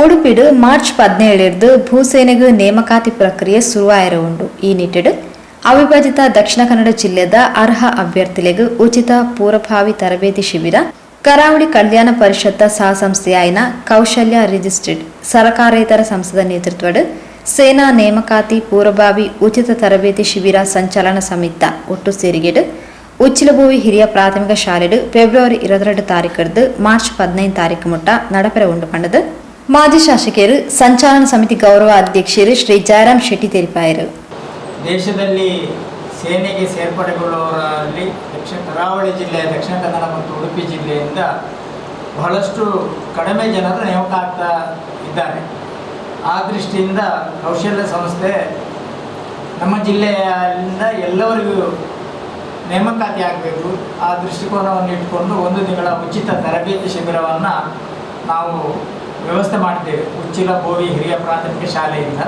ಉಡುಪಿಡು March 17 ಭೂಸೇನೆಗೆ ನೇಮಕಾತಿ ಪ್ರಕ್ರಿಯೆ ಶುರುವಾಯಿರುವುದು. ಈ ನಿಟ್ಟಿಡು ಅವಿಭಜಿತ ದಕ್ಷಿಣ ಕನ್ನಡ ಜಿಲ್ಲೆದ ಅರ್ಹ ಅಭ್ಯರ್ಥಿಗಳಿಗೆ ಉಚಿತ ಪೂರ್ವಭಾವಿ ತರಬೇತಿ ಶಿಬಿರ ಕರಾವಳಿ ಕಲ್ಯಾಣ ಪರಿಷತ್ ಸಹ ಸಂಸ್ಥೆಯಾಯಿನ ಕೌಶಲ್ಯ ರಿಜಿಸ್ಟ್ರೇಡ್ ಸರ್ಕಾರೇತರ ಸಂಸ್ಥೆದ ನೇತೃತ್ವದ ಸೇನಾ ನೇಮಕಾತಿ ಪೂರ್ವಭಾವಿ ಉಚಿತ ತರಬೇತಿ ಶಿಬಿರ ಸಂಚಾಲನ ಸಮಿತಿ ಒಟ್ಟು ಸೇರಿಗೆಡು ಉಚ್ಚಿಲಭೂವಿ ಹಿರಿಯ ಪ್ರಾಥಮಿಕ ಶಾಲೆಡು ಫೆಬ್ರವರಿ 22 ತಾರೀಖು ಮಾರ್ಚ್ 15 ತಾರೀಖು ಮುಟ್ಟ ನಡಪೆರ ಉಂಡು ಪಂಡದು ಮಾಜಿ ಶಾಸಕರು ಸಂಚಾಲನ ಸಮಿತಿ ಗೌರವ ಅಧ್ಯಕ್ಷರು ಶ್ರೀ ಜಯರಾಮ್ ಶೆಟ್ಟಿ ತಿಳಿಪಾಯರು. ದೇಶದಲ್ಲಿ ಸೇನೆಗೆ ಸೇರ್ಪಡೆಗೊಳ್ಳುವವರಲ್ಲಿ ಕರಾವಳಿ ಜಿಲ್ಲೆಯ ದಕ್ಷಿಣ ಕನ್ನಡ ಮತ್ತು ಉಡುಪಿ ಜಿಲ್ಲೆಯಿಂದ ಬಹಳಷ್ಟು ಕಡಿಮೆ ಜನರು ನೇಮಕ ಆಗ್ತಾ ಇದ್ದಾರೆ. ಆ ದೃಷ್ಟಿಯಿಂದ ಕೌಶಲ್ಯ ಸಂಸ್ಥೆ ನಮ್ಮ ಜಿಲ್ಲೆಯಿಂದ ಎಲ್ಲರಿಗೂ ನೇಮಕಾತಿ ಆಗಬೇಕು. ಆ ದೃಷ್ಟಿಕೋನವನ್ನು ಇಟ್ಕೊಂಡು 1 ತಿಂಗಳ ಉಚಿತ ತರಬೇತಿ ಶಿಬಿರವನ್ನು ನಾವು ವ್ಯವಸ್ಥೆ ಮಾಡಿದ್ದೇವೆ. ಉಚ್ಚಿಲಭೂವಿ ಹಿರಿಯ ಪ್ರಾಥಮಿಕ ಶಾಲೆಯಿಂದ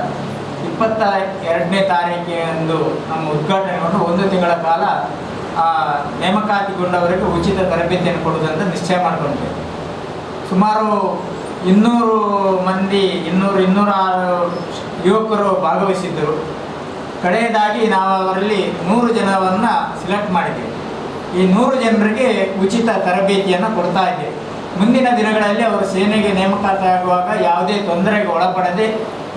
22ನೇ ತಾರೀಕಿನಂದು ನಮ್ಮ ಉದ್ಘಾಟನೆಗೊಂಡು 1 ತಿಂಗಳ ಕಾಲ ನೇಮಕಾತಿಗೊಂಡವರಿಗೆ ಉಚಿತ ತರಬೇತಿಯನ್ನು ಕೊಡುವುದಂತ ನಿಶ್ಚಯ ಮಾಡಿಕೊಂಡಿದ್ದೇವೆ. ಸುಮಾರು 200 ಮಂದಿ 206 ಯುವಕರು ಭಾಗವಹಿಸಿದ್ದರು. ಕಡೆಯದಾಗಿ ನಾವು ಅವರಲ್ಲಿ 100 ಜನವನ್ನು ಸಿಲೆಕ್ಟ್ ಮಾಡಿದ್ದೇವೆ. ಈ 100 ಜನರಿಗೆ ಉಚಿತ ತರಬೇತಿಯನ್ನು ಕೊಡ್ತಾ ಇದ್ದೇವೆ. ಮುಂದಿನ ದಿನಗಳಲ್ಲಿ ಅವರು ಸೇನೆಗೆ ನೇಮಕಾತಿ ಆಗುವಾಗ ಯಾವುದೇ ತೊಂದರೆಗೆ ಒಳಪಡದೆ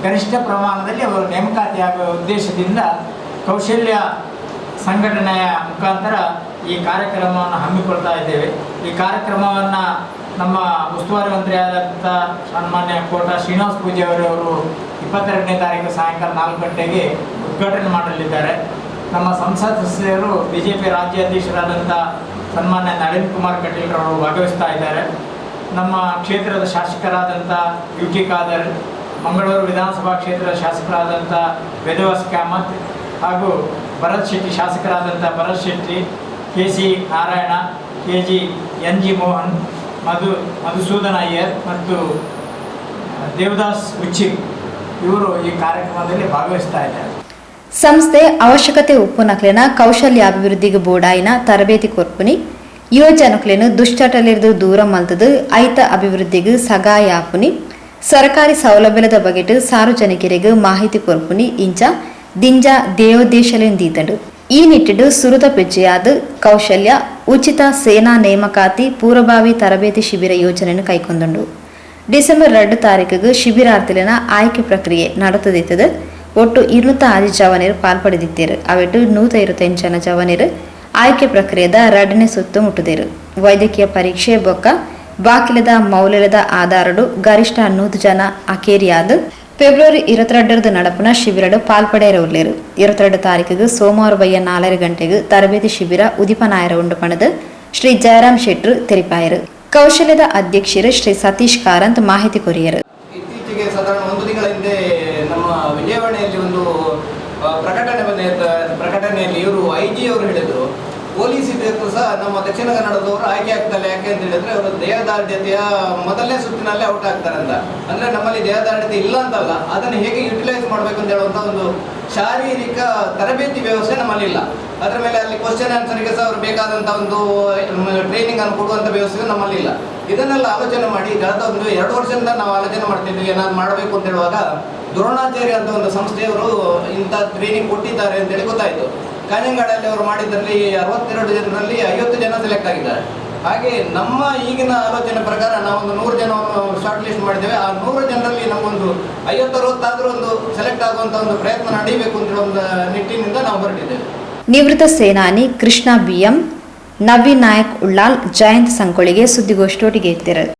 ಗರಿಷ್ಠ ಪ್ರಮಾಣದಲ್ಲಿ ಅವರು ನೇಮಕಾತಿ ಆಗುವ ಉದ್ದೇಶದಿಂದ ಕೌಶಲ್ಯ ಸಂಘಟನೆಯ ಮುಖಾಂತರ ಈ ಕಾರ್ಯಕ್ರಮವನ್ನು ಹಮ್ಮಿಕೊಳ್ತಾ ಇದ್ದೇವೆ. ಈ ಕಾರ್ಯಕ್ರಮವನ್ನು ನಮ್ಮ ಉಸ್ತುವಾರಿ ಮಂತ್ರಿಯಾದಂಥ ಸನ್ಮಾನ್ಯ ಕೋಟ ಶ್ರೀನಿವಾಸ ಪೂಜಾರಿಯವರು 22ನೇ ತಾರೀಕು ಸಾಯಂಕಾಲ 4 ಗಂಟೆಗೆ ಉದ್ಘಾಟನೆ ಮಾಡಲಿದ್ದಾರೆ. ನಮ್ಮ ಸಂಸತ್ ಸದಸ್ಯರು BJP ರಾಜ್ಯಾಧ್ಯಕ್ಷರಾದಂಥ ಸನ್ಮಾನ್ಯ ನಳಿನ್ ಕುಮಾರ್ ಕಟೀಲ್ರವರು ಭಾಗವಹಿಸ್ತಾ ಇದ್ದಾರೆ. ನಮ್ಮ ಕ್ಷೇತ್ರದ ಶಾಸಕರಾದಂಥ UT ಖಾದರ್, ಮಂಗಳೂರು ವಿಧಾನಸಭಾ ಕ್ಷೇತ್ರದ ಶಾಸಕರಾದಂಥ ವೇದವಾಸ್ ಕಾಮತ್ ಹಾಗೂ Bharat Shetty ಶಾಸಕರಾದಂಥ Bharat Shetty, KC Narayana, KG NG Mohan, Madhusudan Iyer ಮತ್ತು ದೇವದಾಸ್ ಉಚ್ಚಿಲ್ ಇವರು ಈ ಕಾರ್ಯಕ್ರಮದಲ್ಲಿ ಭಾಗವಹಿಸ್ತಾ ಇದ್ದಾರೆ. ಸಂಸ್ಥೆ ಅವಶ್ಯಕತೆ ಉಪ್ಪುನಕ್ಲೆನ ಕೌಶಲ್ಯಾಭಿವೃದ್ಧಿಗೆ ಬೋಡಾಯಿನ ತರಬೇತಿ ಕೊರ್ಪುನಿ ಯುವಜನಕ್ಲೆನು ದುಶ್ಚಟಲಿರ್ದು ದೂರ ಮಲ್ತದು ಐತ ಅಭಿವೃದ್ಧಿಗೆ ಸಗಾಯ ಆಪುನಿ ಸರ್ಕಾರಿ ಸೌಲಭ್ಯದ ಬಗೆಟ್ ಸಾರ್ವಜನಿಕರಿಗೆ ಮಾಹಿತಿ ಕೊರ್ಪುನಿ ಇಂಚ ದಿಂಜ ದೇವೋದ್ದೇಶಲೆನ್ ದೀತಡು. ಈ ನಿಟ್ಟಿಡು ಸುರುತ ಪೆಜ್ಜೆಯಾದ ಕೌಶಲ್ಯ ಉಚಿತ ಸೇನಾ ನೇಮಕಾತಿ ಪೂರ್ವಭಾವಿ ತರಬೇತಿ ಶಿಬಿರ ಯೋಜನೆಯನ್ನು ಕೈಗೊಂಡು ಡಿಸೆಂಬರ್ 2 ತಾರೀಕಿಗೆ ಶಿಬಿರಾರ್ಥಿಲಿನ ಆಯ್ಕೆ ಪ್ರಕ್ರಿಯೆ ನಡೆತದಿತ್ತದು. ಒಟ್ಟು 206 ಜವಾನರು ಪಾಲ್ಪಡೆದಿದ್ದರು. ಅವೆಟ್ಟು 125 ಜನ ಜವಾನರು ಆಯ್ಕೆ ಪ್ರಕ್ರಿಯೆದ 2ನೇ ಸುತ್ತು ಮುಟ್ಟಿದರು. ವೈದ್ಯಕೀಯ ಪರೀಕ್ಷೆ ಬೊಕ್ಕ ಬಾಕಿಲದ ಮೌಲ್ಯದ ಆಧಾರಡು ಗರಿಷ್ಠ 100 ಜನ ಅಕೇರಿಯಾದ ಫೆಬ್ರವರಿ 22 ನಡಪನ ಶಿಬಿರಡು ಪಾಲ್ಪಡೆಯಿರವುಳ್ಳೇರು. 22 ತಾರೀಕಿಗೆ ಸೋಮವಾರ ಬಯ್ಯ 4 ಗಂಟೆಗೆ ತರಬೇತಿ ಶಿಬಿರ ಉದಿಪನಾಯರ ಉಂಡು ಪಣದ ಶ್ರೀ ಜಯರಾಮ್ ಶೆಟ್ರು ತೆರಿಪಾಯರು. ಕೌಶಲ್ಯದ ಅಧ್ಯಕ್ಷರು ಶ್ರೀ ಸತೀಶ್ ಕಾರಂತ್ ಮಾಹಿತಿ ಕೊರಿಯರು. ಇತ್ತೀಚೆಗೆ ಸಾಧಾರಣ 1 ತಿಂಗಳ ಹಿಂದೆ ನಮ್ಮ ವಿಜಯವಾಣಿಯಲ್ಲಿ ಒಂದು ಪ್ರಕಟಣೆಯಲ್ಲಿ ಇವರು IG ಅವರು ಹೇಳಿದರು, ಪೊಲೀಸ್ ಇದಕ್ಕೂ ಸಹ ನಮ್ಮ ದಕ್ಷಿಣ ಕನ್ನಡದವರು ಆಯ್ಕೆ ಆಗ್ತಾರೆ. ಯಾಕೆ ಅಂತ ಹೇಳಿದ್ರೆ ಅವರು ದೇಹದಾರ್ಢ್ಯತೆಯ ಮೊದಲನೇ ಸುತ್ತಿನಲ್ಲೇ ಔಟ್ ಆಗ್ತಾರೆ ಅಂತ. ಅಂದ್ರೆ ನಮ್ಮಲ್ಲಿ ದೇಹದಾರ್ಢ್ಯತೆ ಇಲ್ಲ ಅಂತಲ್ಲ, ಅದನ್ನು ಹೇಗೆ ಯುಟಿಲೈಸ್ ಮಾಡಬೇಕು ಅಂತ ಹೇಳುವಂಥ ಒಂದು ಶಾರೀರಿಕ ತರಬೇತಿ ವ್ಯವಸ್ಥೆ ನಮ್ಮಲ್ಲಿ ಇಲ್ಲ. ಅದರ ಮೇಲೆ ಅಲ್ಲಿ ಕ್ವಶನ್ ಆನ್ಸರ್ಗೆ ಸಹ ಅವರು ಬೇಕಾದಂಥ ಒಂದು ಟ್ರೈನಿಂಗ್ ಅನ್ನು ಕೊಡುವಂಥ ವ್ಯವಸ್ಥೆ ನಮ್ಮಲ್ಲಿ ಇಲ್ಲ. ಇದನ್ನೆಲ್ಲ ಆಲೋಚನೆ ಮಾಡಿ ಕಳೆದ 2 ವರ್ಷದಿಂದ ನಾವು ಆಲೋಚನೆ ಮಾಡ್ತಿದ್ವಿ ಏನಾದ್ರು ಮಾಡಬೇಕು ಅಂತ ಹೇಳುವಾಗ ದ್ರೋಣಾಚಾರ್ಯ ಅಂತ ಒಂದು ಸಂಸ್ಥೆಯವರು ಇಂಥ ಟ್ರೈನಿಂಗ್ ಕೊಟ್ಟಿದ್ದಾರೆ ಅಂತೇಳಿ ಗೊತ್ತಾಯಿತು. ಕಾಂಜಂಗಾಡಲ್ಲಿ ಅವರು ಮಾಡಿದ್ರಲ್ಲಿ 62 ಜನರಲ್ಲಿ 50 ಜನ ಸೆಲೆಕ್ಟ್ ಆಗಿದ್ದಾರೆ. ಹಾಗೆ ನಮ್ಮ ಈಗಿನ ಆಲೋಚನೆ ಪ್ರಕಾರ ನಾವೊಂದು 100 ಜನವನ್ನು ಶಾರ್ಟ್ ಲಿಸ್ಟ್ ಮಾಡಿದ್ದೇವೆ. ಆ 100 ಜನರಲ್ಲಿ ನಮಗೊಂದು 50-60 ಆದರೂ ಒಂದು ಸೆಲೆಕ್ಟ್ ಆಗುವಂಥ ಒಂದು ಪ್ರಯತ್ನ ನಡೀಬೇಕು ಅಂತ ಒಂದು ನಿಟ್ಟಿನಿಂದ ನಾವು ಹೊರಟಿದ್ದೇವೆ. ನಿವೃತ್ತ ಸೇನಾನಿ ಕೃಷ್ಣ BM, ನವೀನ್ ನಾಯಕ್ ಉಳ್ಳಾಲ್, ಜಯಂತ್ ಸಂಕೊಳಿಗೆ ಸುದ್ದಿಗೋಷ್ಠಿಯೊಟ್ಟಿಗೆ ಎತ್ತಿದರು.